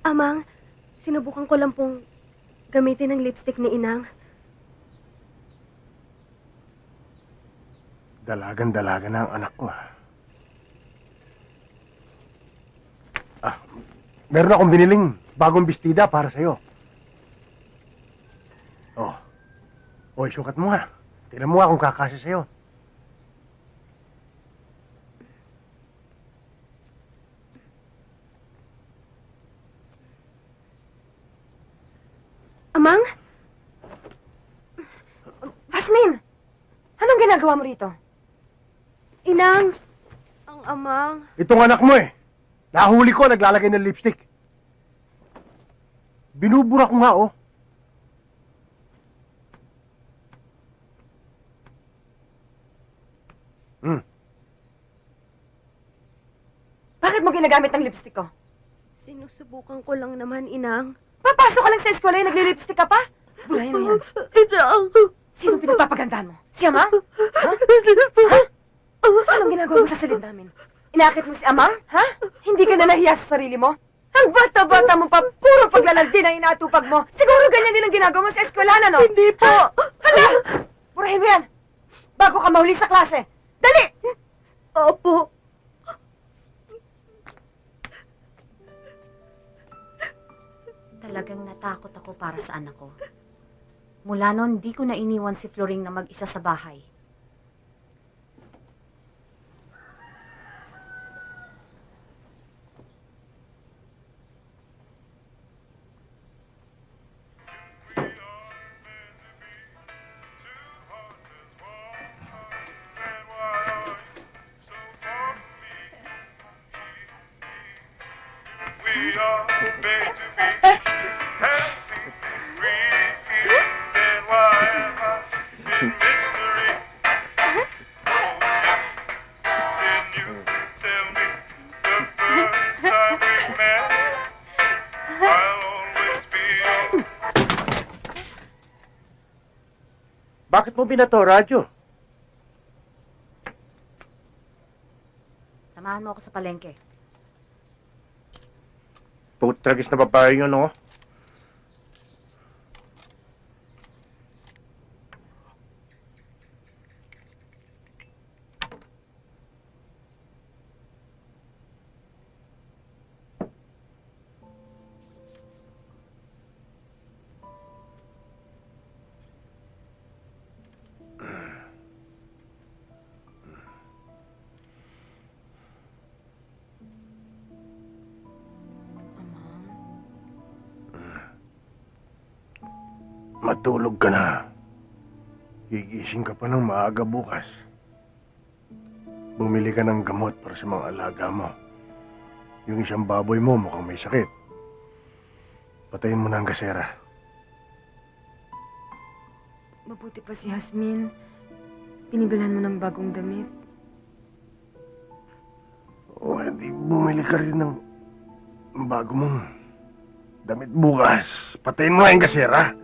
Amang, sinubukan ko lang pong gamitin ang lipstick ni Inang. Dalagan-dalaga na ang anak ko. Meron akong biniling bagong bestida para sa'yo. Oh. Oy, sukat mo nga. Tingnan mo nga kung kakasya sa'yo. Amang? Hasmin! Anong ginagawa mo rito? Inang! Ang amang... Itong anak mo eh. Nahuli ko, naglalagay ng lipstick. Binubura ko nga, oh. Bakit mo ginagamit ang lipstick ko? Sinusubukan ko lang naman, Inang. Papasok ka lang sa eskwela yung nagli-lipstick ka pa? Burahin mo yan. Inang! Sino pinagpapagandahan mo? Si Amang? Ha? Ha? Anong ginagawa mo sa silid namin? Inakit mo si Amang? Ha? Hindi ka na nahiya sa sarili mo? Ang bata-bata mo pa, puro paglalandi na inatupag mo. Siguro ganyan din ang ginagawa mo sa eskwelahan, ano? Hindi po! Hala! Burahin mo yan! Bago ka mahuli sa klase! Dali! Opo. Talagang natakot ako para sa anak ko. Mula noon, di ko na iniwan si Floring na mag-isa sa bahay. We are made to be happy, free, then why am I in misery? Can you tell me the first time we met? I'll always be yours. Bakit mo binato, radyo? Samahan mo ako sa palengke. Putragis na babae yun, oh. Matulog ka na. Gigising ka pa ng maaga bukas. Bumili ka ng gamot para sa mga alaga mo. Yung isang baboy mo mukhang may sakit. Patayin mo na ang gasera. Mabuti pa si Hasmin. Pinibilhan mo ng bagong damit. O, hindi bumili ka rin ng bago mong damit bukas. Patayin mo na ang gasera.